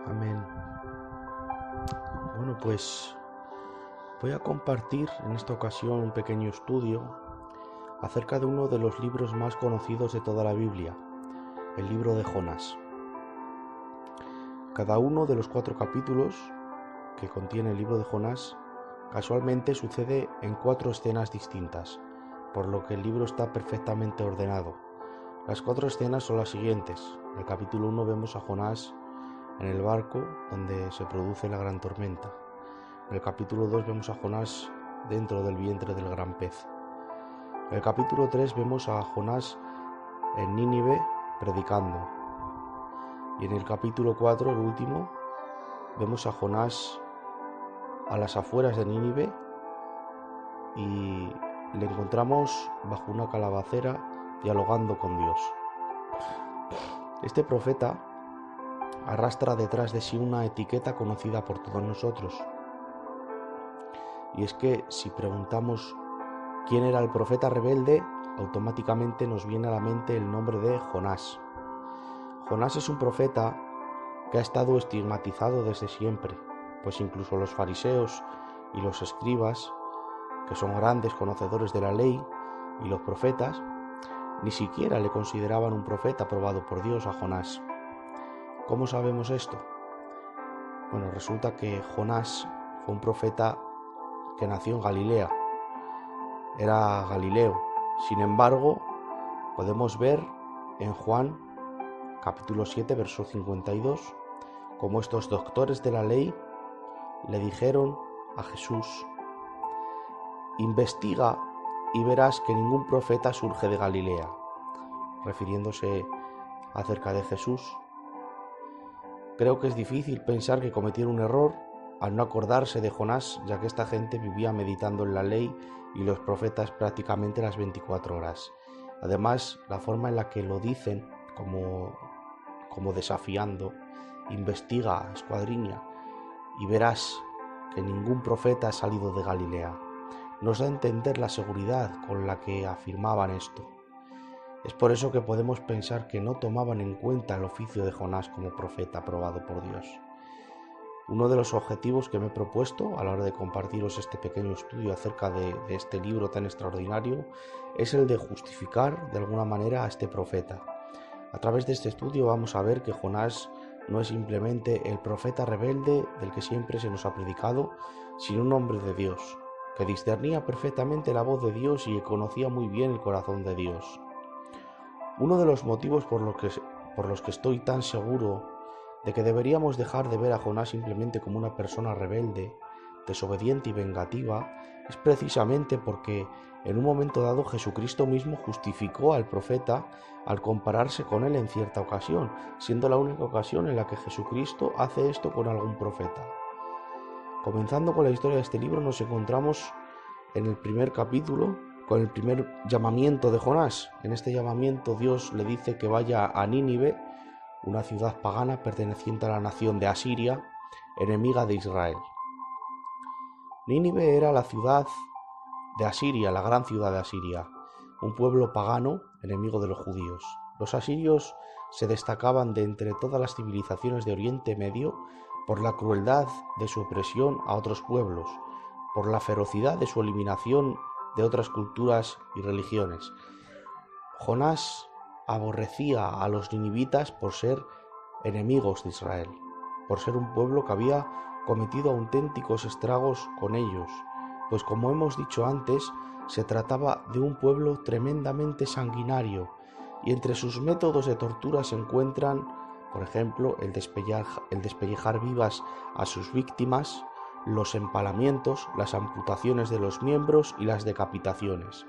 Amén. Bueno, pues voy a compartir en esta ocasión un pequeño estudio acerca de uno de los libros más conocidos de toda la Biblia, el libro de Jonás. Cada uno de los 4 capítulos que contiene el libro de Jonás casualmente sucede en 4 escenas distintas, por lo que el libro está perfectamente ordenado. Las 4 escenas son las siguientes. En el capítulo 1 vemos a Jonás en el barco donde se produce la gran tormenta. En el capítulo 2 vemos a Jonás dentro del vientre del gran pez. En el capítulo 3 vemos a Jonás en Nínive predicando. Y en el capítulo 4, el último, vemos a Jonás a las afueras de Nínive y le encontramos bajo una calabacera dialogando con Dios. Este profeta arrastra detrás de sí una etiqueta conocida por todos nosotros. Y es que si preguntamos quién era el profeta rebelde, automáticamente nos viene a la mente el nombre de Jonás. Jonás es un profeta que ha estado estigmatizado desde siempre, pues incluso los fariseos y los escribas, que son grandes conocedores de la ley, y los profetas, ni siquiera le consideraban un profeta aprobado por Dios a Jonás. ¿Cómo sabemos esto? Bueno, resulta que Jonás fue un profeta que nació en Galilea, era Galileo. Sin embargo, podemos ver en Juan capítulo 7, verso 52, como estos doctores de la ley le dijeron a Jesús: investiga y verás que ningún profeta surge de Galilea, refiriéndose acerca de Jesús. Creo que es difícil pensar que cometieron un error al no acordarse de Jonás, ya que esta gente vivía meditando en la ley y los profetas prácticamente las 24 horas. Además, la forma en la que lo dicen, como desafiando: investiga, escuadriña, y verás que ningún profeta ha salido de Galilea, nos da a entender la seguridad con la que afirmaban esto. Es por eso que podemos pensar que no tomaban en cuenta el oficio de Jonás como profeta aprobado por Dios. Uno de los objetivos que me he propuesto a la hora de compartiros este pequeño estudio acerca de este libro tan extraordinario es el de justificar de alguna manera a este profeta. A través de este estudio vamos a ver que Jonás no es simplemente el profeta rebelde del que siempre se nos ha predicado, sino un hombre de Dios, que discernía perfectamente la voz de Dios y que conocía muy bien el corazón de Dios. Uno de los motivos por los que estoy tan seguro de que deberíamos dejar de ver a Jonás simplemente como una persona rebelde, desobediente y vengativa, es precisamente porque en un momento dado Jesucristo mismo justificó al profeta al compararse con él en cierta ocasión, siendo la única ocasión en la que Jesucristo hace esto con algún profeta. Comenzando con la historia de este libro, nos encontramos en el primer capítulo con el primer llamamiento de Jonás. En este llamamiento Dios le dice que vaya a Nínive, una ciudad pagana perteneciente a la nación de Asiria, enemiga de Israel. Nínive era la ciudad de Asiria, la gran ciudad de Asiria, un pueblo pagano enemigo de los judíos. Los asirios se destacaban de entre todas las civilizaciones de Oriente Medio por la crueldad de su opresión a otros pueblos, por la ferocidad de su eliminación de otras culturas y religiones. Jonás aborrecía a los ninivitas por ser enemigos de Israel, por ser un pueblo que había cometido auténticos estragos con ellos, pues como hemos dicho antes, se trataba de un pueblo tremendamente sanguinario, y entre sus métodos de tortura se encuentran, por ejemplo, el despellejar vivas a sus víctimas, los empalamientos, las amputaciones de los miembros y las decapitaciones.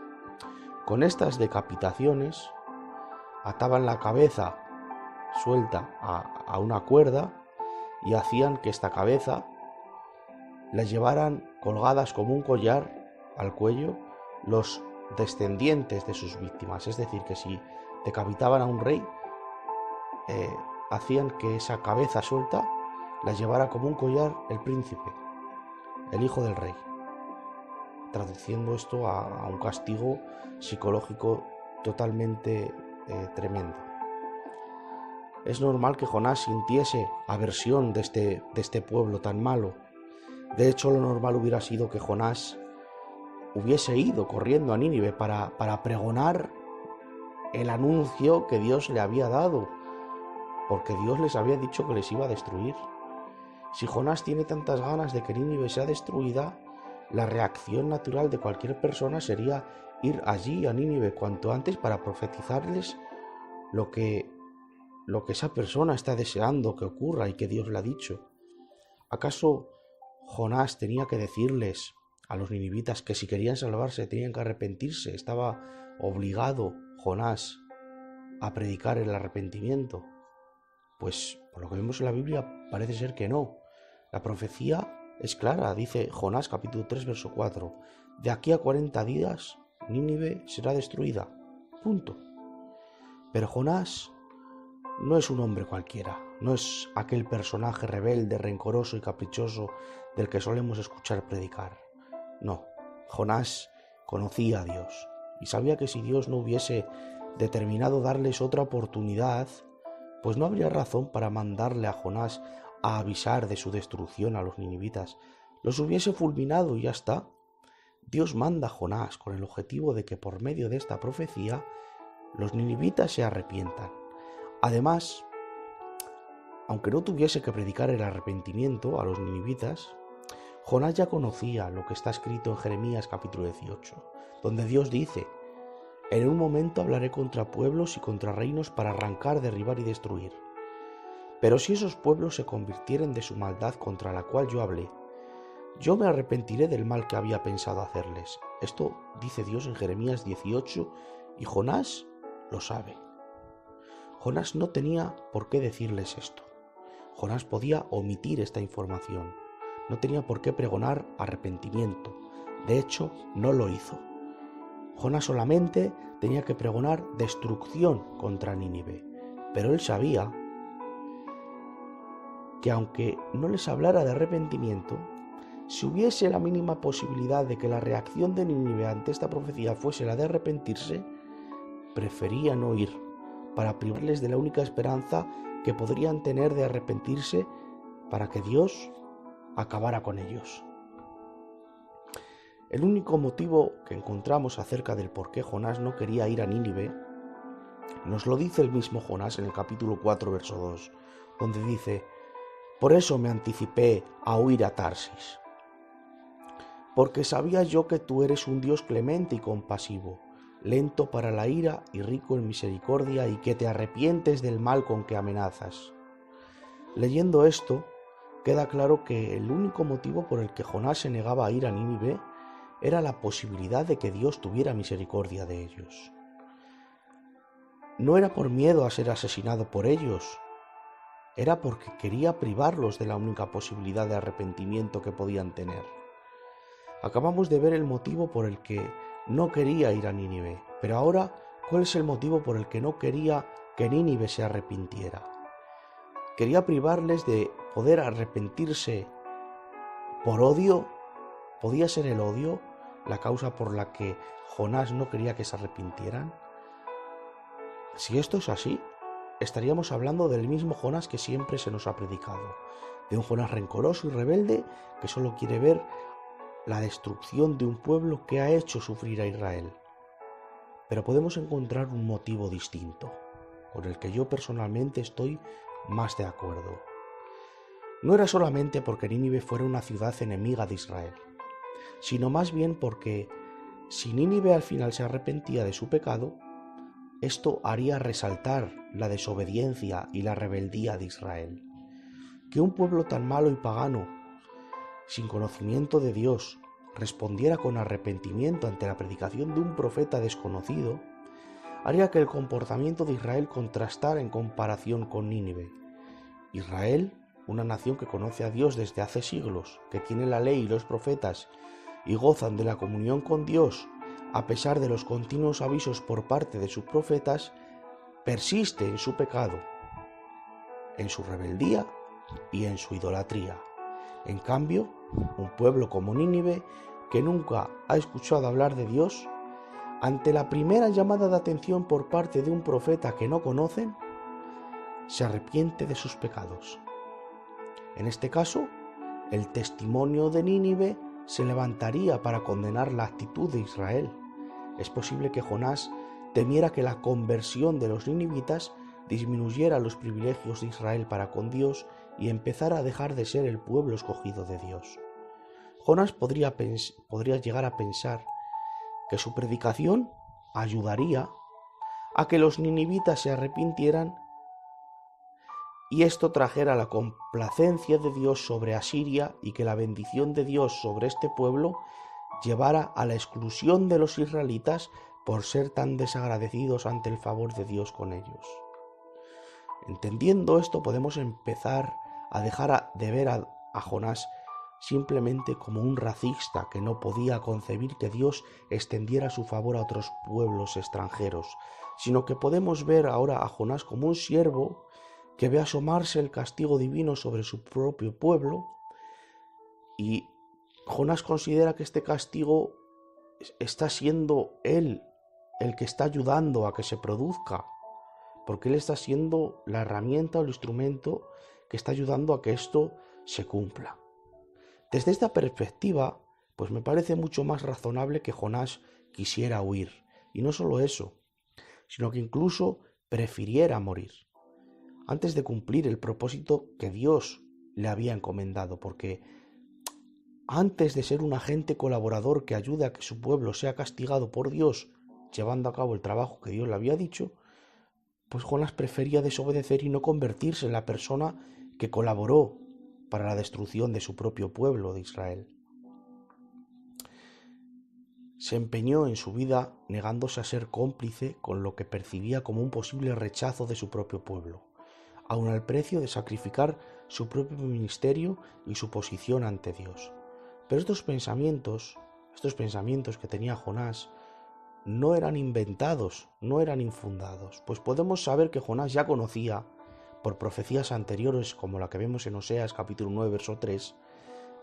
Con estas decapitaciones ataban la cabeza suelta a una cuerda y hacían que esta cabeza la llevaran colgadas como un collar al cuello los descendientes de sus víctimas. Es decir, que si decapitaban a un rey, hacían que esa cabeza suelta la llevara como un collar el príncipe, el hijo del rey, traduciendo esto a un castigo psicológico totalmente tremendo. Es normal que Jonás sintiese aversión de este pueblo tan malo. De hecho, lo normal hubiera sido que Jonás hubiese ido corriendo a Nínive para pregonar el anuncio que Dios le había dado, porque Dios les había dicho que les iba a destruir. Si Jonás tiene tantas ganas de que Nínive sea destruida, la reacción natural de cualquier persona sería ir allí a Nínive cuanto antes para profetizarles lo que esa persona está deseando que ocurra y que Dios le ha dicho. ¿Acaso Jonás tenía que decirles a los ninivitas que si querían salvarse tenían que arrepentirse? ¿Estaba obligado Jonás a predicar el arrepentimiento? Pues por lo que vemos en la Biblia parece ser que no. La profecía es clara, dice Jonás capítulo 3 verso 4. De aquí a 40 días Nínive será destruida. Punto. Pero Jonás no es un hombre cualquiera, no es aquel personaje rebelde, rencoroso y caprichoso del que solemos escuchar predicar. No, Jonás conocía a Dios y sabía que si Dios no hubiese determinado darles otra oportunidad, pues no habría razón para mandarle a Jonás a avisar de su destrucción a los ninivitas. Los hubiese fulminado y ya está. Dios manda a Jonás con el objetivo de que por medio de esta profecía los ninivitas se arrepientan. Además, aunque no tuviese que predicar el arrepentimiento a los ninivitas, Jonás ya conocía lo que está escrito en Jeremías capítulo 18, donde Dios dice: en un momento hablaré contra pueblos y contra reinos para arrancar, derribar y destruir. Pero si esos pueblos se convirtieren de su maldad contra la cual yo hablé, yo me arrepentiré del mal que había pensado hacerles. Esto dice Dios en Jeremías 18 y Jonás lo sabe. Jonás no tenía por qué decirles esto. Jonás podía omitir esta información. No tenía por qué pregonar arrepentimiento. De hecho, no lo hizo. Jonás solamente tenía que pregonar destrucción contra Nínive. Pero él sabía que aunque no les hablara de arrepentimiento, si hubiese la mínima posibilidad de que la reacción de Nínive ante esta profecía fuese la de arrepentirse, prefería no ir, para privarles de la única esperanza que podrían tener de arrepentirse para que Dios acabara con ellos. El único motivo que encontramos acerca del por qué Jonás no quería ir a Nínive nos lo dice el mismo Jonás en el capítulo 4, verso 2, donde dice: por eso me anticipé a huir a Tarsis, porque sabía yo que tú eres un Dios clemente y compasivo, lento para la ira y rico en misericordia, y que te arrepientes del mal con que amenazas. Leyendo esto, queda claro que el único motivo por el que Jonás se negaba a ir a Nínive era la posibilidad de que Dios tuviera misericordia de ellos. No era por miedo a ser asesinado por ellos, era porque quería privarlos de la única posibilidad de arrepentimiento que podían tener. Acabamos de ver el motivo por el que no quería ir a Nínive, pero ahora, ¿cuál es el motivo por el que no quería que Nínive se arrepintiera? Quería privarles de poder arrepentirse por odio. ¿Podía ser el odio la causa por la que Jonás no quería que se arrepintieran? Si esto es así, estaríamos hablando del mismo Jonás que siempre se nos ha predicado, de un Jonás rencoroso y rebelde que solo quiere ver la destrucción de un pueblo que ha hecho sufrir a Israel. Pero podemos encontrar un motivo distinto, con el que yo personalmente estoy más de acuerdo. No era solamente porque Nínive fuera una ciudad enemiga de Israel, sino más bien porque si Nínive al final se arrepentía de su pecado, esto haría resaltar la desobediencia y la rebeldía de Israel. Que un pueblo tan malo y pagano, sin conocimiento de Dios, respondiera con arrepentimiento ante la predicación de un profeta desconocido, haría que el comportamiento de Israel contrastara en comparación con Nínive. Israel, una nación que conoce a Dios desde hace siglos, que tiene la ley y los profetas y gozan de la comunión con Dios, a pesar de los continuos avisos por parte de sus profetas, persiste en su pecado, en su rebeldía y en su idolatría. En cambio, un pueblo como Nínive, que nunca ha escuchado hablar de Dios, ante la primera llamada de atención por parte de un profeta que no conocen, se arrepiente de sus pecados. En este caso, el testimonio de Nínive se levantaría para condenar la actitud de Israel. Es posible que Jonás temiera que la conversión de los ninivitas disminuyera los privilegios de Israel para con Dios y empezara a dejar de ser el pueblo escogido de Dios. Jonás podría llegar a pensar que su predicación ayudaría a que los ninivitas se arrepintieran y esto trajera la complacencia de Dios sobre Asiria y que la bendición de Dios sobre este pueblo llevara a la exclusión de los israelitas por ser tan desagradecidos ante el favor de Dios con ellos. Entendiendo esto, podemos empezar a dejar de ver a Jonás simplemente como un racista que no podía concebir que Dios extendiera su favor a otros pueblos extranjeros, sino que podemos ver ahora a Jonás como un siervo que ve asomarse el castigo divino sobre su propio pueblo, y Jonás considera que este castigo está siendo él el que está ayudando a que se produzca, porque él está siendo la herramienta o el instrumento que está ayudando a que esto se cumpla. Desde esta perspectiva, pues me parece mucho más razonable que Jonás quisiera huir, y no solo eso, sino que incluso prefiriera morir antes de cumplir el propósito que Dios le había encomendado, porque antes de ser un agente colaborador que ayude a que su pueblo sea castigado por Dios, llevando a cabo el trabajo que Dios le había dicho, pues Jonás prefería desobedecer y no convertirse en la persona que colaboró para la destrucción de su propio pueblo de Israel. Se empeñó en su vida negándose a ser cómplice con lo que percibía como un posible rechazo de su propio pueblo, aun al precio de sacrificar su propio ministerio y su posición ante Dios. Pero estos pensamientos que tenía Jonás no eran inventados, no eran infundados, pues podemos saber que Jonás ya conocía, por profecías anteriores como la que vemos en Oseas capítulo 9, verso 3,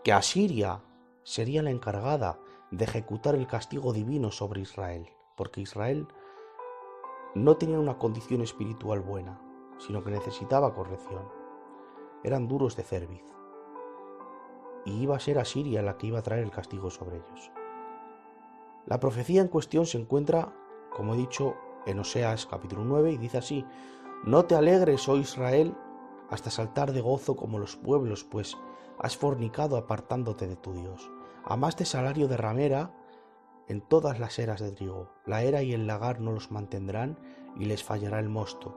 que Asiria sería la encargada de ejecutar el castigo divino sobre Israel, porque Israel no tenía una condición espiritual buena, sino que necesitaba corrección. Eran duros de cerviz, y iba a ser Asiria la que iba a traer el castigo sobre ellos. La profecía en cuestión se encuentra, como he dicho, en Oseas capítulo 9 y dice así: «No te alegres, oh Israel, hasta saltar de gozo como los pueblos, pues has fornicado apartándote de tu Dios. Amaste salario de ramera en todas las eras de trigo. La era y el lagar no los mantendrán y les fallará el mosto.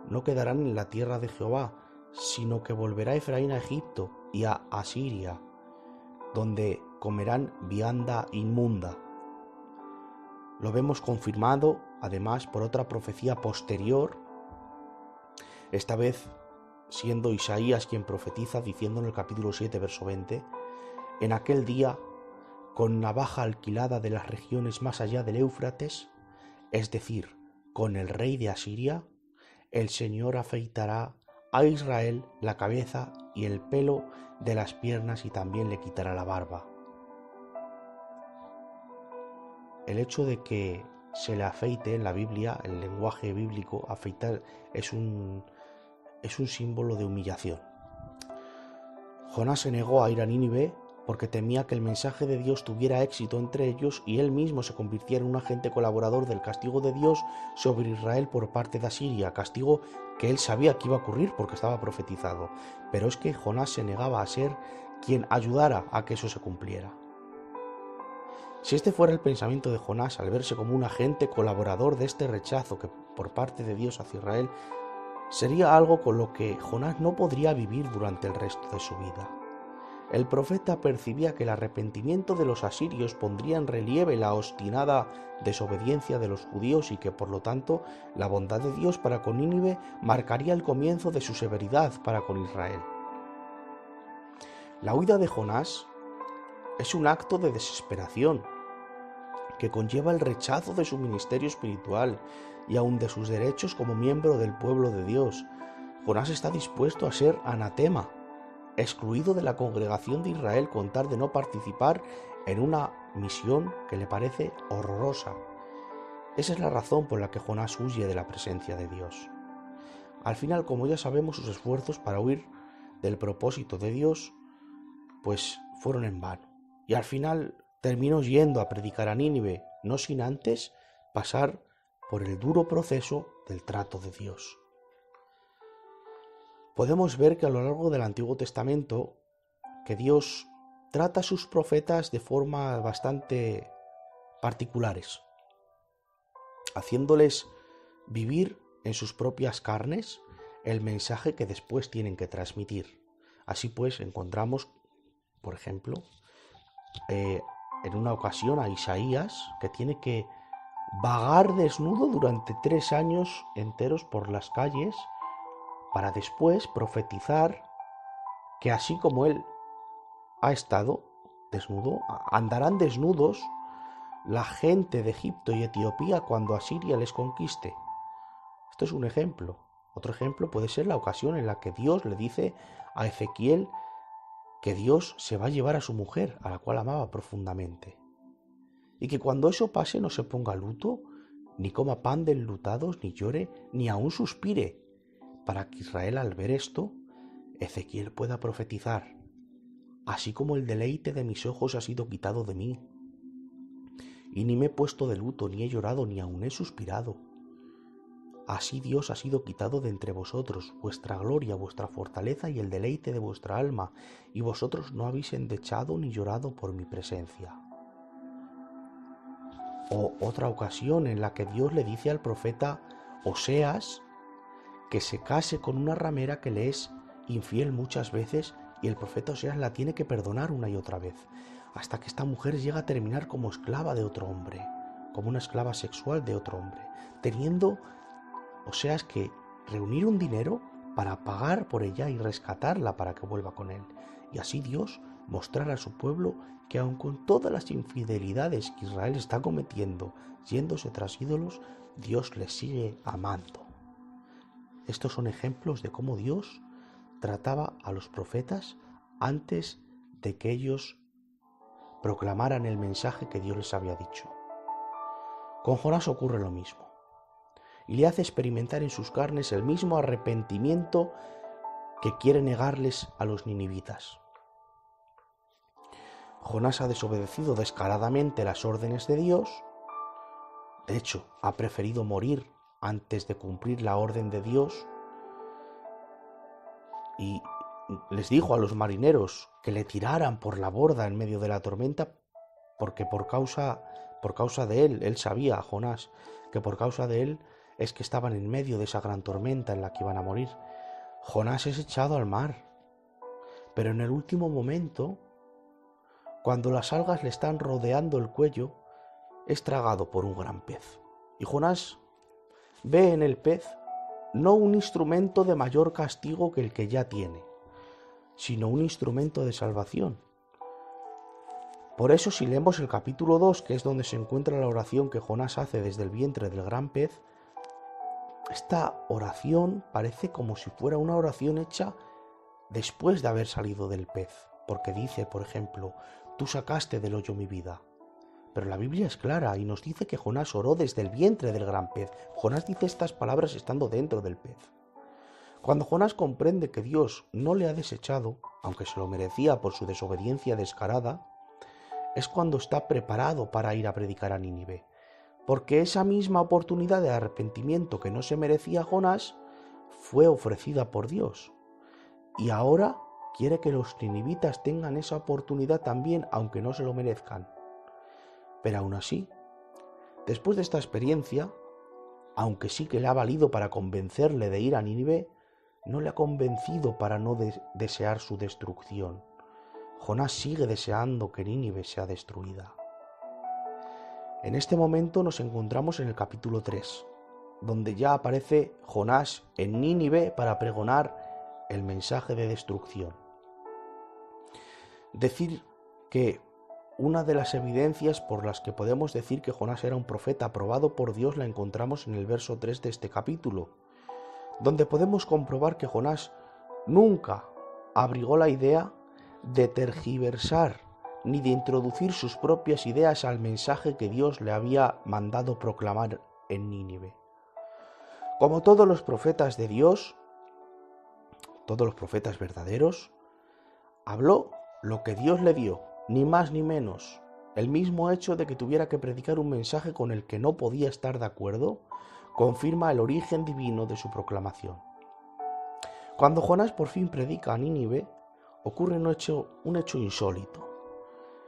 No quedarán en la tierra de Jehová, sino que volverá Efraín a Egipto y a Asiria, donde comerán vianda inmunda». Lo vemos confirmado, además, por otra profecía posterior, esta vez siendo Isaías quien profetiza, diciendo en el capítulo 7, verso 20, «En aquel día, con navaja alquilada de las regiones más allá del Éufrates, es decir, con el rey de Asiria, el Señor afeitará a Israel la cabeza y el pelo de las piernas y también le quitará la barba». El hecho de que se le afeite en la Biblia, el lenguaje bíblico, afeitar es un símbolo de humillación. Jonás se negó a ir a Nínive porque temía que el mensaje de Dios tuviera éxito entre ellos y él mismo se convirtiera en un agente colaborador del castigo de Dios sobre Israel por parte de Asiria, castigo que él sabía que iba a ocurrir porque estaba profetizado. Pero es que Jonás se negaba a ser quien ayudara a que eso se cumpliera. Si este fuera el pensamiento de Jonás al verse como un agente colaborador de este rechazo que por parte de Dios hacia Israel, sería algo con lo que Jonás no podría vivir durante el resto de su vida. El profeta percibía que el arrepentimiento de los asirios pondría en relieve la obstinada desobediencia de los judíos y que, por lo tanto, la bondad de Dios para con Nínive marcaría el comienzo de su severidad para con Israel. La huida de Jonás es un acto de desesperación que conlleva el rechazo de su ministerio espiritual y aun de sus derechos como miembro del pueblo de Dios. Jonás está dispuesto a ser anatema, excluido de la congregación de Israel con tal de no participar en una misión que le parece horrorosa. Esa es la razón por la que Jonás huye de la presencia de Dios. Al final, como ya sabemos, sus esfuerzos para huir del propósito de Dios, pues fueron en vano. Y al final terminó yendo a predicar a Nínive, no sin antes pasar por el duro proceso del trato de Dios. Podemos ver que a lo largo del Antiguo Testamento, que Dios trata a sus profetas de forma bastante particulares, haciéndoles vivir en sus propias carnes el mensaje que después tienen que transmitir. Así pues, encontramos, por ejemplo, en una ocasión a Isaías, que tiene que vagar desnudo durante 3 años enteros por las calles para después profetizar que así como él ha estado desnudo, andarán desnudos la gente de Egipto y Etiopía cuando Asiria les conquiste. Esto es un ejemplo. Otro ejemplo puede ser la ocasión en la que Dios le dice a Ezequiel que Dios se va a llevar a su mujer, a la cual amaba profundamente. Y que cuando eso pase no se ponga luto, ni coma pan de enlutados, ni llore, ni aun suspire, para que Israel al ver esto, Ezequiel pueda profetizar: así como el deleite de mis ojos ha sido quitado de mí, y ni me he puesto de luto, ni he llorado, ni aun he suspirado, así Dios ha sido quitado de entre vosotros, vuestra gloria, vuestra fortaleza y el deleite de vuestra alma, y vosotros no habéis endechado ni llorado por mi presencia. O otra ocasión en la que Dios le dice al profeta Oseas que se case con una ramera que le es infiel muchas veces, y el profeta Oseas la tiene que perdonar una y otra vez, hasta que esta mujer llega a terminar como esclava de otro hombre, como una esclava sexual de otro hombre, teniendo Oseas que reunir un dinero para pagar por ella y rescatarla para que vuelva con él. Y así Dios mostrar a su pueblo que aun con todas las infidelidades que Israel está cometiendo, yéndose tras ídolos, Dios les sigue amando. Estos son ejemplos de cómo Dios trataba a los profetas antes de que ellos proclamaran el mensaje que Dios les había dicho. Con Jonás ocurre lo mismo, y le hace experimentar en sus carnes el mismo arrepentimiento que quiere negarles a los ninivitas. Jonás ha desobedecido descaradamente las órdenes de Dios. De hecho, ha preferido morir antes de cumplir la orden de Dios, y les dijo a los marineros que le tiraran por la borda en medio de la tormenta, porque por causa de él sabía, Jonás, que por causa de él es que estaban en medio de esa gran tormenta en la que iban a morir. Jonás es echado al mar, pero en el último momento, cuando las algas le están rodeando el cuello, es tragado por un gran pez. Y Jonás ve en el pez no un instrumento de mayor castigo que el que ya tiene, sino un instrumento de salvación. Por eso, si leemos el capítulo 2, que es donde se encuentra la oración que Jonás hace desde el vientre del gran pez, esta oración parece como si fuera una oración hecha después de haber salido del pez, porque dice, por ejemplo, tú sacaste del hoyo mi vida. Pero la Biblia es clara y nos dice que Jonás oró desde el vientre del gran pez. Jonás dice estas palabras estando dentro del pez. Cuando Jonás comprende que Dios no le ha desechado, aunque se lo merecía por su desobediencia descarada, es cuando está preparado para ir a predicar a Nínive, porque esa misma oportunidad de arrepentimiento que no se merecía Jonás fue ofrecida por Dios, y ahora quiere que los ninivitas tengan esa oportunidad también, aunque no se lo merezcan. Pero aún así, después de esta experiencia, aunque sí que le ha valido para convencerle de ir a Nínive, no le ha convencido para no desear su destrucción. Jonás sigue deseando que Nínive sea destruida. En este momento nos encontramos en el capítulo 3, donde ya aparece Jonás en Nínive para pregonar el mensaje de destrucción. Decir que una de las evidencias por las que podemos decir que Jonás era un profeta aprobado por Dios la encontramos en el verso 3 de este capítulo, donde podemos comprobar que Jonás nunca abrigó la idea de tergiversar ni de introducir sus propias ideas al mensaje que Dios le había mandado proclamar en Nínive. Como todos los profetas de Dios, todos los profetas verdaderos, habló lo que Dios le dio, ni más ni menos. El mismo hecho de que tuviera que predicar un mensaje con el que no podía estar de acuerdo, confirma el origen divino de su proclamación. Cuando Jonás por fin predica a Nínive, ocurre un hecho insólito.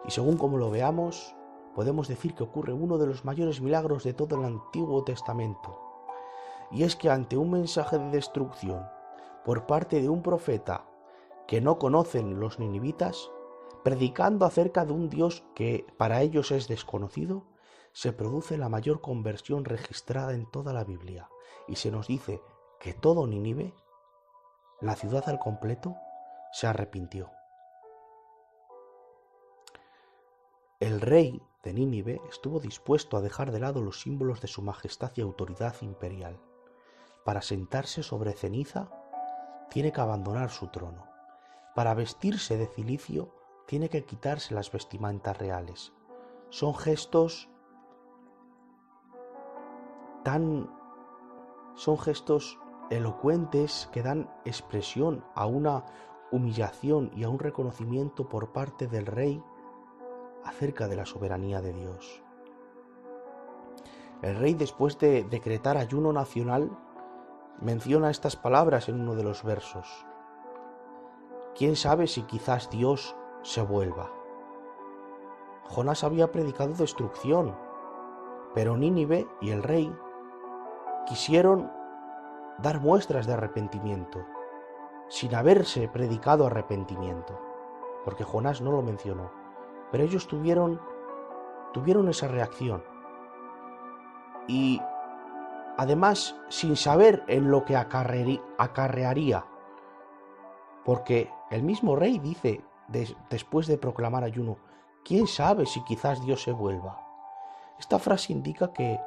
Y según como lo veamos, podemos decir que ocurre uno de los mayores milagros de todo el Antiguo Testamento. Y es que ante un mensaje de destrucción por parte de un profeta que no conocen los ninivitas, predicando acerca de un Dios que para ellos es desconocido, se produce la mayor conversión registrada en toda la Biblia. Y se nos dice que todo Nínive, la ciudad al completo, se arrepintió. El rey de Nínive estuvo dispuesto a dejar de lado los símbolos de su majestad y autoridad imperial. Para sentarse sobre ceniza, tiene que abandonar su trono. Para vestirse de cilicio, tiene que quitarse las vestimentas reales. Son gestos elocuentes que dan expresión a una humillación y a un reconocimiento por parte del rey acerca de la soberanía de Dios. El rey, después de decretar ayuno nacional, menciona estas palabras en uno de los versos. ¿Quién sabe si quizás Dios se vuelva? Jonás había predicado destrucción, pero Nínive y el rey quisieron dar muestras de arrepentimiento, sin haberse predicado arrepentimiento, porque Jonás no lo mencionó, pero ellos tuvieron esa reacción. Y además, sin saber en lo que acarrearía, porque el mismo rey dice, después de proclamar ayuno, ¿quién sabe si quizás Dios se vuelva? Esta frase indica que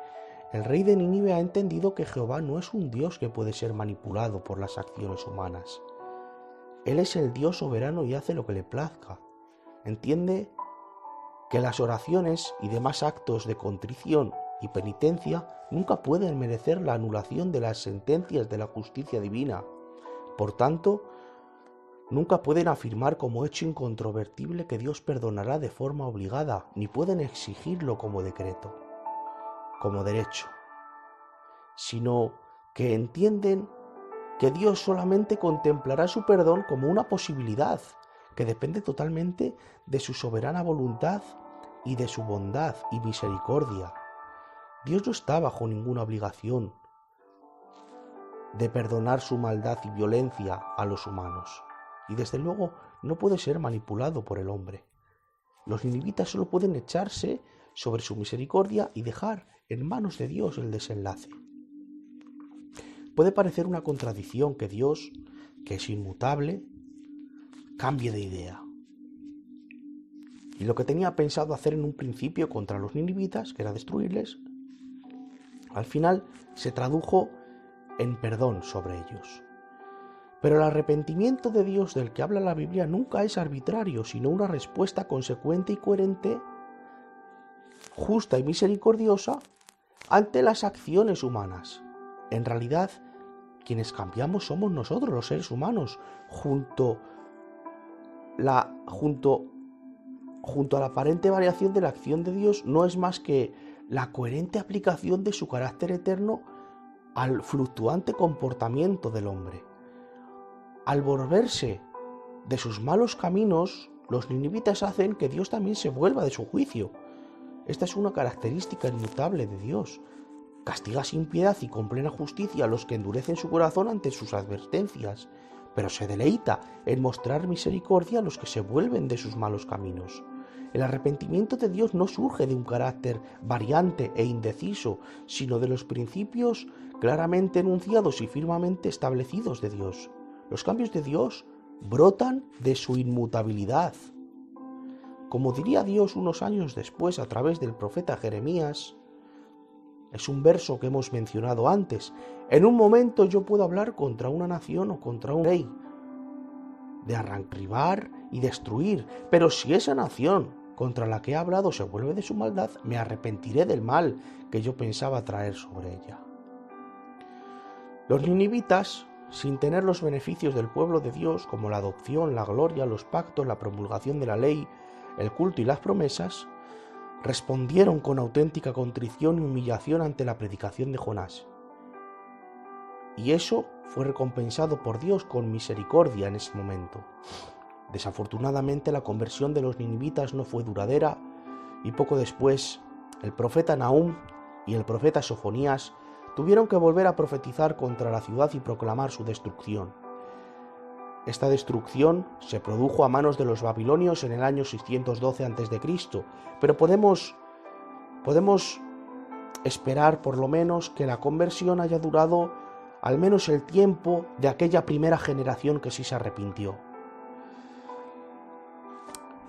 el rey de Nínive ha entendido que Jehová no es un Dios que puede ser manipulado por las acciones humanas. Él es el Dios soberano y hace lo que le plazca. Entiende que las oraciones y demás actos de contrición y penitencia nunca pueden merecer la anulación de las sentencias de la justicia divina. Por tanto, nunca pueden afirmar como hecho incontrovertible que Dios perdonará de forma obligada, ni pueden exigirlo como decreto, como derecho, sino que entienden que Dios solamente contemplará su perdón como una posibilidad que depende totalmente de su soberana voluntad y de su bondad y misericordia. Dios no está bajo ninguna obligación de perdonar su maldad y violencia a los humanos, y desde luego no puede ser manipulado por el hombre. Los ninivitas solo pueden echarse sobre su misericordia y dejar en manos de Dios el desenlace. Puede parecer una contradicción que Dios, que es inmutable, cambie de idea. Y lo que tenía pensado hacer en un principio contra los ninivitas, que era destruirles, al final se tradujo en perdón sobre ellos. Pero el arrepentimiento de Dios del que habla la Biblia nunca es arbitrario, sino una respuesta consecuente y coherente, justa y misericordiosa ante las acciones humanas. En realidad, quienes cambiamos somos nosotros, los seres humanos, junto a la aparente variación de la acción de Dios, no es más que la coherente aplicación de su carácter eterno al fluctuante comportamiento del hombre. Al volverse de sus malos caminos, los ninivitas hacen que Dios también se vuelva de su juicio. Esta es una característica inmutable de Dios. Castiga sin piedad y con plena justicia a los que endurecen su corazón ante sus advertencias, pero se deleita en mostrar misericordia a los que se vuelven de sus malos caminos. El arrepentimiento de Dios no surge de un carácter variante e indeciso, sino de los principios claramente enunciados y firmemente establecidos de Dios. Los cambios de Dios brotan de su inmutabilidad. Como diría Dios unos años después a través del profeta Jeremías, es un verso que hemos mencionado antes. En un momento yo puedo hablar contra una nación o contra un rey, de arrancar y destruir, pero si esa nación contra la que he hablado se vuelve de su maldad, me arrepentiré del mal que yo pensaba traer sobre ella. Los ninivitas sin tener los beneficios del pueblo de Dios, como la adopción, la gloria, los pactos, la promulgación de la ley, el culto y las promesas, respondieron con auténtica contrición y humillación ante la predicación de Jonás. Y eso fue recompensado por Dios con misericordia en ese momento. Desafortunadamente, la conversión de los ninivitas no fue duradera y poco después el profeta Nahum y el profeta Sofonías tuvieron que volver a profetizar contra la ciudad y proclamar su destrucción. Esta destrucción se produjo a manos de los babilonios en el año 612 a.C., pero podemos esperar por lo menos que la conversión haya durado al menos el tiempo de aquella primera generación que sí se arrepintió.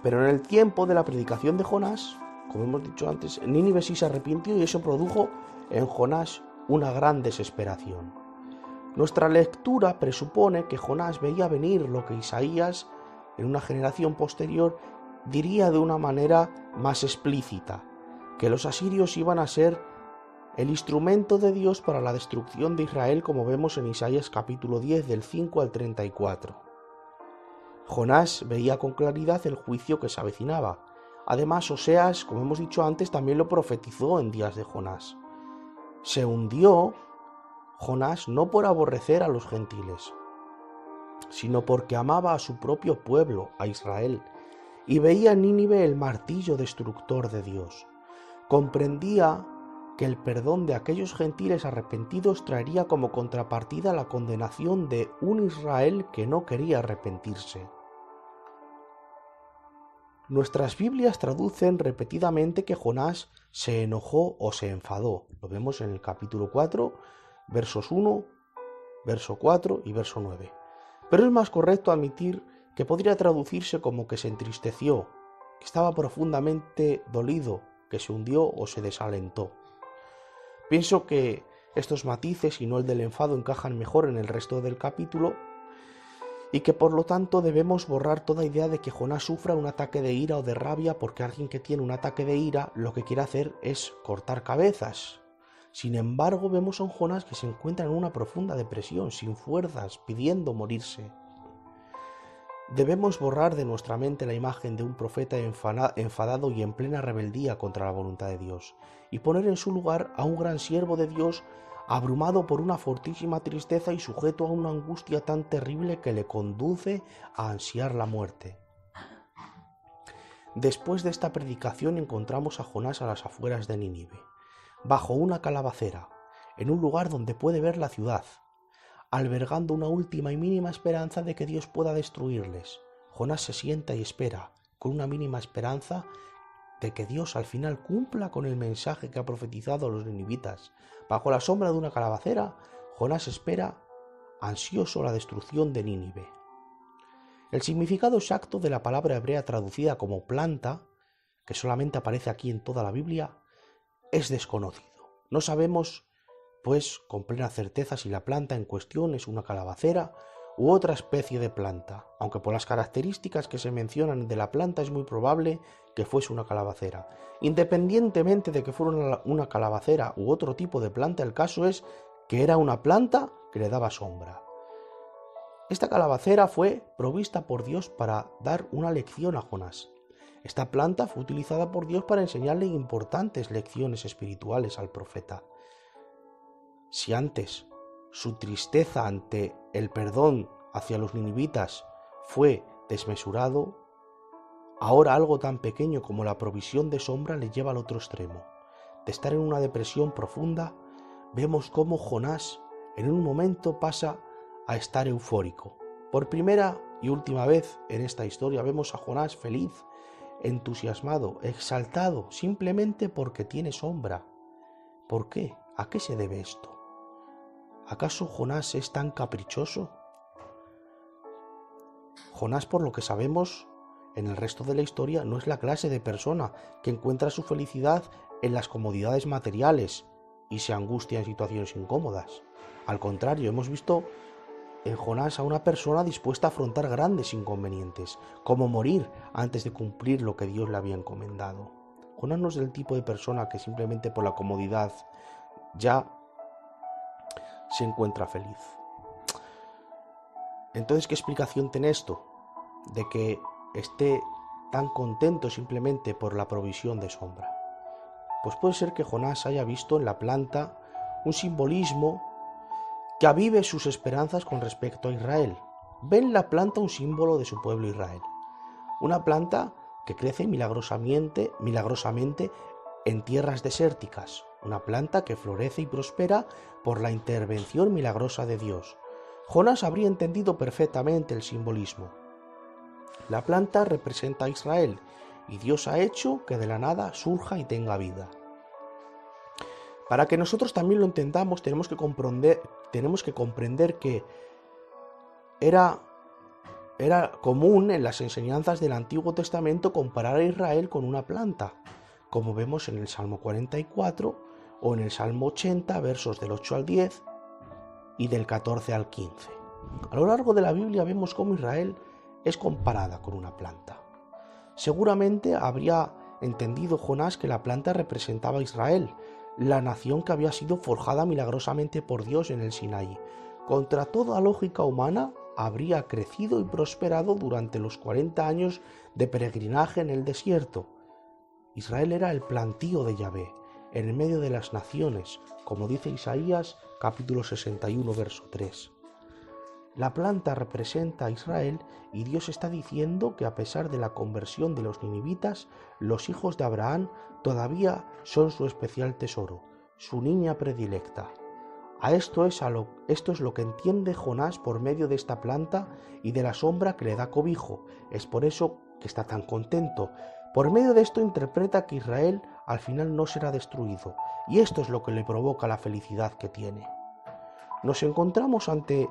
Pero en el tiempo de la predicación de Jonás, como hemos dicho antes, Nínive sí se arrepintió y eso produjo en Jonás una gran desesperación. Nuestra lectura presupone que Jonás veía venir lo que Isaías, en una generación posterior, diría de una manera más explícita, que los asirios iban a ser el instrumento de Dios para la destrucción de Israel, como vemos en Isaías capítulo 10, del 5 al 34. Jonás veía con claridad el juicio que se avecinaba. Además, Oseas, como hemos dicho antes, también lo profetizó en días de Jonás. Se hundió Jonás no por aborrecer a los gentiles, sino porque amaba a su propio pueblo, a Israel, y veía en Nínive el martillo destructor de Dios. Comprendía que el perdón de aquellos gentiles arrepentidos traería como contrapartida la condenación de un Israel que no quería arrepentirse. Nuestras Biblias traducen repetidamente que Jonás se enojó o se enfadó. Lo vemos en el capítulo 4, versos 1, verso 4 y verso 9. Pero es más correcto admitir que podría traducirse como que se entristeció, que estaba profundamente dolido, que se hundió o se desalentó. Pienso que estos matices y no el del enfado encajan mejor en el resto del capítulo y que por lo tanto debemos borrar toda idea de que Jonás sufra un ataque de ira o de rabia, porque alguien que tiene un ataque de ira lo que quiere hacer es cortar cabezas. Sin embargo, vemos a un Jonás que se encuentra en una profunda depresión, sin fuerzas, pidiendo morirse. Debemos borrar de nuestra mente la imagen de un profeta enfadado y en plena rebeldía contra la voluntad de Dios, y poner en su lugar a un gran siervo de Dios abrumado por una fortísima tristeza y sujeto a una angustia tan terrible que le conduce a ansiar la muerte. Después de esta predicación encontramos a Jonás a las afueras de Nínive, bajo una calabacera, en un lugar donde puede ver la ciudad, albergando una última y mínima esperanza de que Dios pueda destruirles. Jonás se sienta y espera, con una mínima esperanza de que Dios al final cumpla con el mensaje que ha profetizado a los ninivitas. Bajo la sombra de una calabacera, Jonás espera ansioso la destrucción de Nínive. El significado exacto de la palabra hebrea traducida como planta, que solamente aparece aquí en toda la Biblia, es desconocido. No sabemos, pues, con plena certeza si la planta en cuestión es una calabacera u otra especie de planta, aunque por las características que se mencionan de la planta es muy probable que fuese una calabacera. Independientemente de que fuera una calabacera u otro tipo de planta, el caso es que era una planta que le daba sombra. Esta calabacera fue provista por Dios para dar una lección a Jonás. Esta planta fue utilizada por Dios para enseñarle importantes lecciones espirituales al profeta. Si antes su tristeza ante el perdón hacia los ninivitas fue desmesurado, ahora algo tan pequeño como la provisión de sombra le lleva al otro extremo. De estar en una depresión profunda, vemos cómo Jonás en un momento pasa a estar eufórico. Por primera y última vez en esta historia vemos a Jonás feliz, entusiasmado, exaltado, simplemente porque tiene sombra. ¿Por qué? ¿A qué se debe esto? ¿Acaso Jonás es tan caprichoso? Jonás, por lo que sabemos en el resto de la historia, no es la clase de persona que encuentra su felicidad en las comodidades materiales y se angustia en situaciones incómodas. Al contrario, hemos visto en Jonás a una persona dispuesta a afrontar grandes inconvenientes, como morir antes de cumplir lo que Dios le había encomendado. Jonás no es el tipo de persona que simplemente por la comodidad ya se encuentra feliz. Entonces, ¿qué explicación tiene esto? De que esté tan contento simplemente por la provisión de sombra. Pues puede ser que Jonás haya visto en la planta un simbolismo que avive sus esperanzas con respecto a Israel. Ve en la planta un símbolo de su pueblo Israel. Una planta que crece milagrosamente en tierras desérticas. Una planta que florece y prospera por la intervención milagrosa de Dios. Jonás habría entendido perfectamente el simbolismo. La planta representa a Israel y Dios ha hecho que de la nada surja y tenga vida. Para que nosotros también lo entendamos, tenemos que comprender que era común en las enseñanzas del Antiguo Testamento comparar a Israel con una planta, como vemos en el Salmo 44 o en el Salmo 80, versos del 8 al 10 y del 14 al 15. A lo largo de la Biblia vemos cómo Israel es comparada con una planta. Seguramente habría entendido Jonás que la planta representaba a Israel, la nación que había sido forjada milagrosamente por Dios en el Sinaí. Contra toda lógica humana, habría crecido y prosperado durante los 40 años de peregrinaje en el desierto. Israel era el plantío de Yahvé, en el medio de las naciones, como dice Isaías capítulo 61, verso 3. La planta representa a Israel y Dios está diciendo que a pesar de la conversión de los ninivitas, los hijos de Abraham todavía son su especial tesoro, su niña predilecta. Esto es lo que entiende Jonás por medio de esta planta y de la sombra que le da cobijo. Es por eso que está tan contento. Por medio de esto interpreta que Israel al final no será destruido, y esto es lo que le provoca la felicidad que tiene. Nos encontramos ante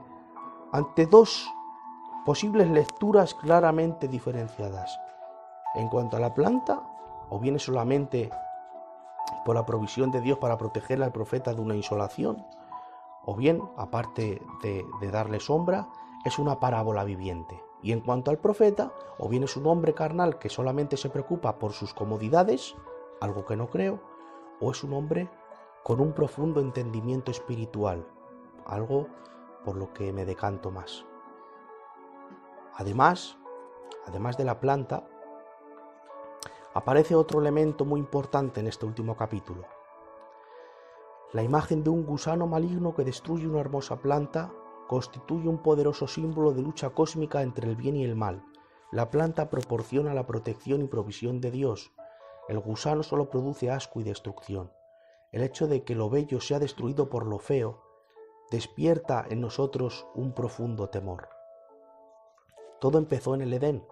dos posibles lecturas claramente diferenciadas. En cuanto a la planta, o viene solamente por la provisión de Dios para proteger al profeta de una insolación, o bien, aparte de darle sombra, es una parábola viviente. Y en cuanto al profeta, o bien es un hombre carnal que solamente se preocupa por sus comodidades, algo que no creo, o es un hombre con un profundo entendimiento espiritual, algo por lo que me decanto más. Además de la planta, aparece otro elemento muy importante en este último capítulo. La imagen de un gusano maligno que destruye una hermosa planta constituye un poderoso símbolo de lucha cósmica entre el bien y el mal. La planta proporciona la protección y provisión de Dios. El gusano solo produce asco y destrucción. El hecho de que lo bello sea destruido por lo feo despierta en nosotros un profundo temor. Todo empezó en el Edén,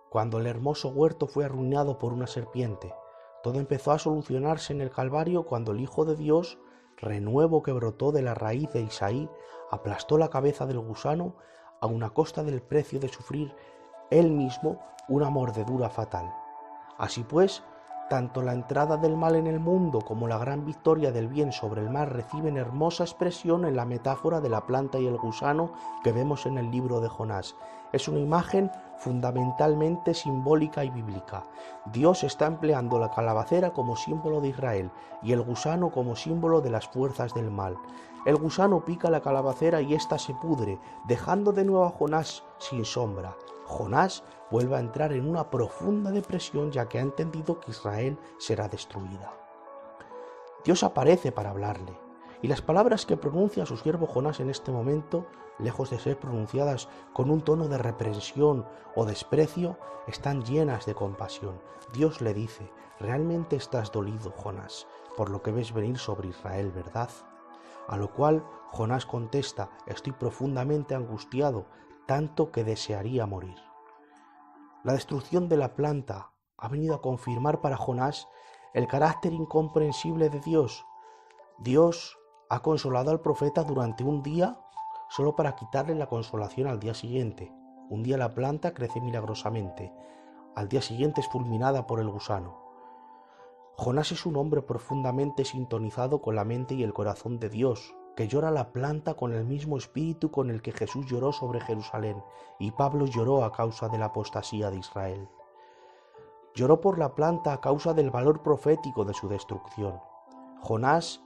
cuando el hermoso huerto fue arruinado por una serpiente. Todo empezó a solucionarse en el Calvario cuando el Hijo de Dios, renuevo que brotó de la raíz de Isaí, aplastó la cabeza del gusano aun a costa del precio de sufrir él mismo una mordedura fatal. Así pues, tanto la entrada del mal en el mundo como la gran victoria del bien sobre el mal reciben hermosa expresión en la metáfora de la planta y el gusano que vemos en el libro de Jonás. Es una imagen fundamentalmente simbólica y bíblica. Dios está empleando la calabacera como símbolo de Israel y el gusano como símbolo de las fuerzas del mal. El gusano pica la calabacera y ésta se pudre, dejando de nuevo a Jonás sin sombra. Jonás vuelve a entrar en una profunda depresión ya que ha entendido que Israel será destruida. Dios aparece para hablarle, y las palabras que pronuncia su siervo Jonás en este momento, lejos de ser pronunciadas con un tono de reprensión o desprecio, están llenas de compasión. Dios le dice: «Realmente estás dolido, Jonás, por lo que ves venir sobre Israel, ¿verdad?». A lo cual Jonás contesta: «Estoy profundamente angustiado, tanto que desearía morir». La destrucción de la planta ha venido a confirmar para Jonás el carácter incomprensible de Dios. Dios ha consolado al profeta durante un día solo para quitarle la consolación al día siguiente. Un día la planta crece milagrosamente, al día siguiente es fulminada por el gusano. Jonás es un hombre profundamente sintonizado con la mente y el corazón de Dios, que llora la planta con el mismo espíritu con el que Jesús lloró sobre Jerusalén y Pablo lloró a causa de la apostasía de Israel. Lloró por la planta a causa del valor profético de su destrucción. Jonás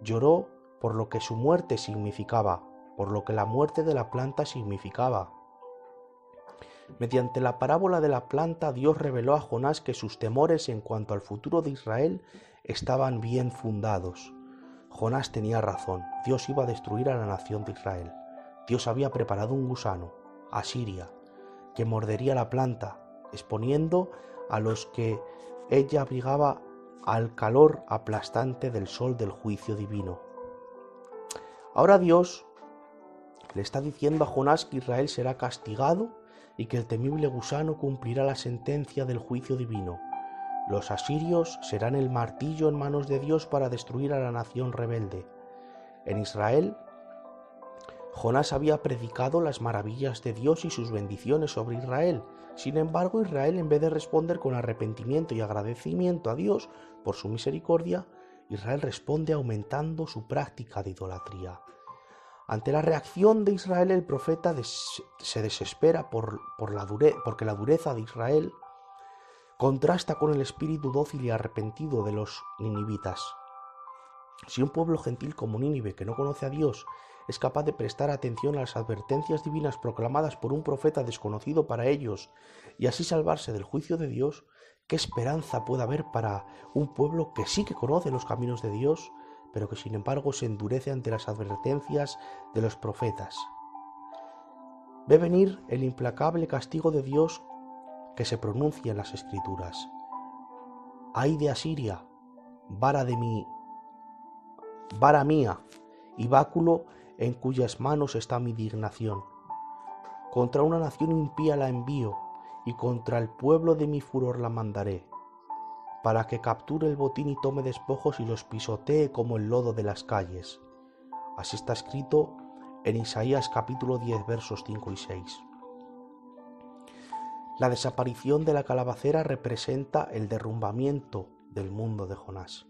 lloró por lo que su muerte significaba, por lo que la muerte de la planta significaba. Mediante la parábola de la planta, Dios reveló a Jonás que sus temores en cuanto al futuro de Israel estaban bien fundados. Jonás tenía razón, Dios iba a destruir a la nación de Israel. Dios había preparado un gusano, Asiria, que mordería la planta, exponiendo a los que ella abrigaba al calor aplastante del sol del juicio divino. Ahora Dios le está diciendo a Jonás que Israel será castigado y que el temible gusano cumplirá la sentencia del juicio divino. Los asirios serán el martillo en manos de Dios para destruir a la nación rebelde. En Israel, Jonás había predicado las maravillas de Dios y sus bendiciones sobre Israel. Sin embargo, Israel, en vez de responder con arrepentimiento y agradecimiento a Dios por su misericordia, Israel responde aumentando su práctica de idolatría. Ante la reacción de Israel, el profeta se desespera porque la dureza de Israel contrasta con el espíritu dócil y arrepentido de los ninivitas. Si un pueblo gentil como Nínive, que no conoce a Dios, es capaz de prestar atención a las advertencias divinas proclamadas por un profeta desconocido para ellos y así salvarse del juicio de Dios, ¿qué esperanza puede haber para un pueblo que sí que conoce los caminos de Dios, pero que sin embargo se endurece ante las advertencias de los profetas? Ve venir el implacable castigo de Dios que se pronuncia en las Escrituras. ¡Ay de Asiria, vara mía, y báculo en cuyas manos está mi indignación! Contra una nación impía la envío, y contra el pueblo de mi furor la mandaré, para que capture el botín y tome despojos y los pisotee como el lodo de las calles. Así está escrito en Isaías capítulo 10, versos 5 y 6. La desaparición de la calabacera representa el derrumbamiento del mundo de Jonás.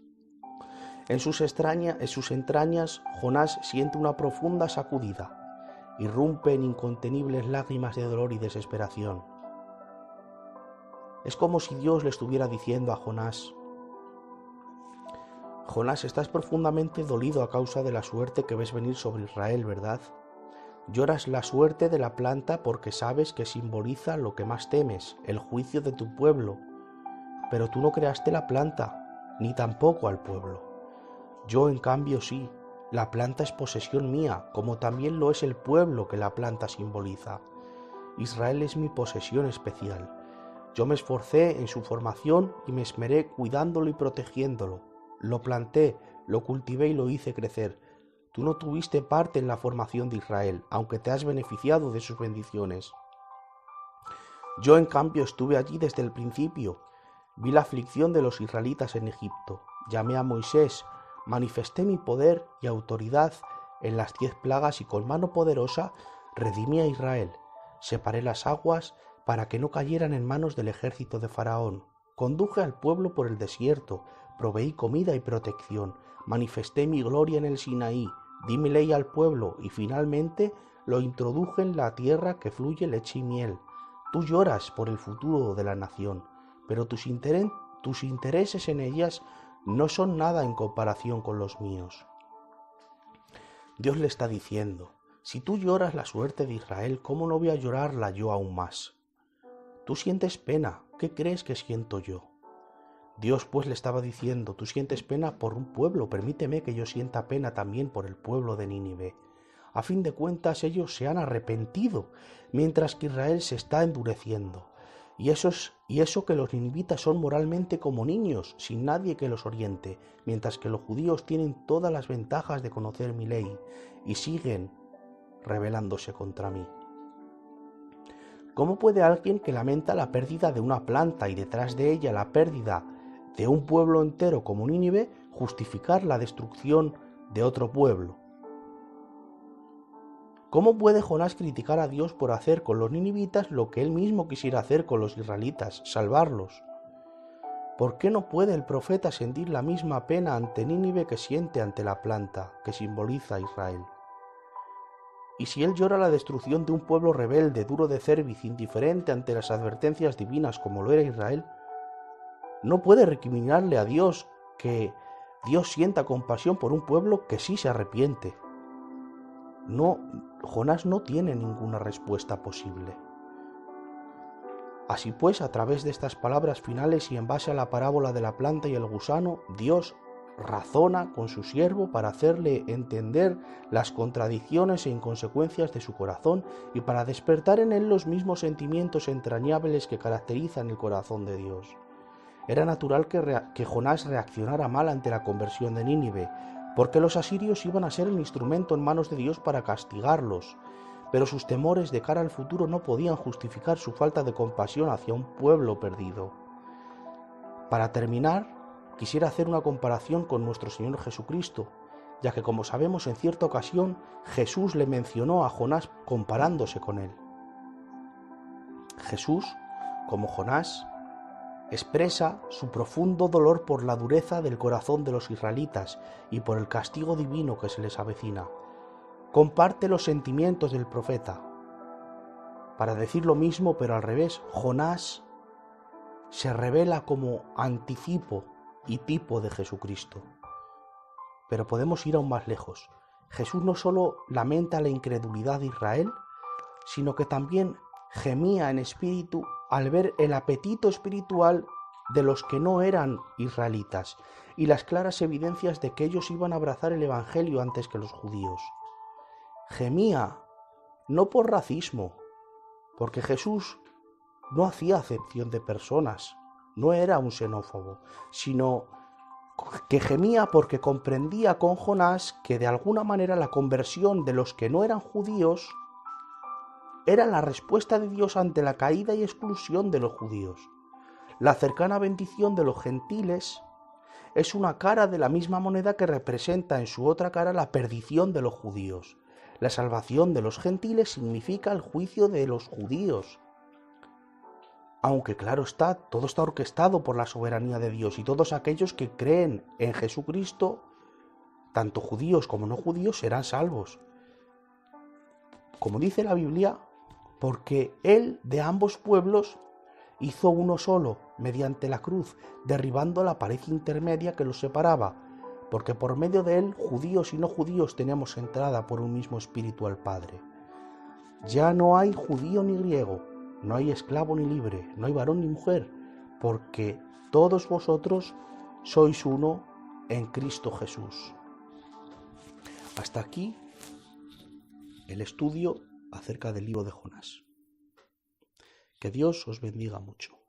En sus entrañas, Jonás siente una profunda sacudida, irrumpe en incontenibles lágrimas de dolor y desesperación. Es como si Dios le estuviera diciendo a Jonás: Jonás, estás profundamente dolido a causa de la suerte que ves venir sobre Israel, ¿verdad? Lloras la suerte de la planta porque sabes que simboliza lo que más temes, el juicio de tu pueblo. Pero tú no creaste la planta, ni tampoco al pueblo. Yo, en cambio, sí. La planta es posesión mía, como también lo es el pueblo que la planta simboliza. Israel es mi posesión especial. Yo me esforcé en su formación y me esmeré cuidándolo y protegiéndolo. Lo planté, lo cultivé y lo hice crecer. Tú no tuviste parte en la formación de Israel, aunque te has beneficiado de sus bendiciones. Yo, en cambio, estuve allí desde el principio. Vi la aflicción de los israelitas en Egipto. Llamé a Moisés, manifesté mi poder y autoridad en las 10 plagas y con mano poderosa redimí a Israel. Separé las aguas para que no cayeran en manos del ejército de Faraón. Conduje al pueblo por el desierto, proveí comida y protección, manifesté mi gloria en el Sinaí, di mi ley al pueblo y finalmente lo introduje en la tierra que fluye leche y miel. Tú lloras por el futuro de la nación, pero tus intereses en ellas no son nada en comparación con los míos. Dios le está diciendo: si tú lloras la suerte de Israel, ¿cómo no voy a llorarla yo aún más? Tú sientes pena, ¿qué crees que siento yo? Dios pues le estaba diciendo: tú sientes pena por un pueblo, permíteme que yo sienta pena también por el pueblo de Nínive. A fin de cuentas ellos se han arrepentido, mientras que Israel se está endureciendo. Y eso que los ninivitas son moralmente como niños, sin nadie que los oriente, mientras que los judíos tienen todas las ventajas de conocer mi ley y siguen rebelándose contra mí. ¿Cómo puede alguien que lamenta la pérdida de una planta y detrás de ella la pérdida de un pueblo entero como Nínive justificar la destrucción de otro pueblo? ¿Cómo puede Jonás criticar a Dios por hacer con los ninivitas lo que él mismo quisiera hacer con los israelitas, salvarlos? ¿Por qué no puede el profeta sentir la misma pena ante Nínive que siente ante la planta que simboliza a Israel? Y si él llora la destrucción de un pueblo rebelde, duro de cerviz, indiferente ante las advertencias divinas como lo era Israel, no puede recriminarle a Dios que Dios sienta compasión por un pueblo que sí se arrepiente. Jonás no tiene ninguna respuesta posible. Así pues, a través de estas palabras finales y en base a la parábola de la planta y el gusano, Dios razona con su siervo para hacerle entender las contradicciones e inconsecuencias de su corazón y para despertar en él los mismos sentimientos entrañables que caracterizan el corazón de Dios. Era natural que Jonás reaccionara mal ante la conversión de Nínive, porque los asirios iban a ser el instrumento en manos de Dios para castigarlos, pero sus temores de cara al futuro no podían justificar su falta de compasión hacia un pueblo perdido. Para terminar, quisiera hacer una comparación con nuestro Señor Jesucristo, ya que como sabemos en cierta ocasión Jesús le mencionó a Jonás comparándose con él. Jesús, como Jonás, expresa su profundo dolor por la dureza del corazón de los israelitas y por el castigo divino que se les avecina. Comparte los sentimientos del profeta. Para decir lo mismo, pero al revés, Jonás se revela como anticipo y tipo de Jesucristo. Pero podemos ir aún más lejos. Jesús no solo lamenta la incredulidad de Israel, sino que también gemía en espíritu al ver el apetito espiritual de los que no eran israelitas y las claras evidencias de que ellos iban a abrazar el evangelio antes que los judíos. Gemía no por racismo, porque Jesús no hacía acepción de personas, no era un xenófobo, sino que gemía porque comprendía con Jonás que de alguna manera la conversión de los que no eran judíos era la respuesta de Dios ante la caída y exclusión de los judíos. La cercana bendición de los gentiles es una cara de la misma moneda que representa en su otra cara la perdición de los judíos. La salvación de los gentiles significa el juicio de los judíos. Aunque claro está, todo está orquestado por la soberanía de Dios y todos aquellos que creen en Jesucristo, tanto judíos como no judíos, serán salvos. Como dice la Biblia, porque Él de ambos pueblos hizo uno solo mediante la cruz, derribando la pared intermedia que los separaba, porque por medio de Él, judíos y no judíos, tenemos entrada por un mismo espíritu al Padre. Ya no hay judío ni griego, no hay esclavo ni libre, no hay varón ni mujer, porque todos vosotros sois uno en Cristo Jesús. Hasta aquí el estudio acerca del libro de Jonás. Que Dios os bendiga mucho.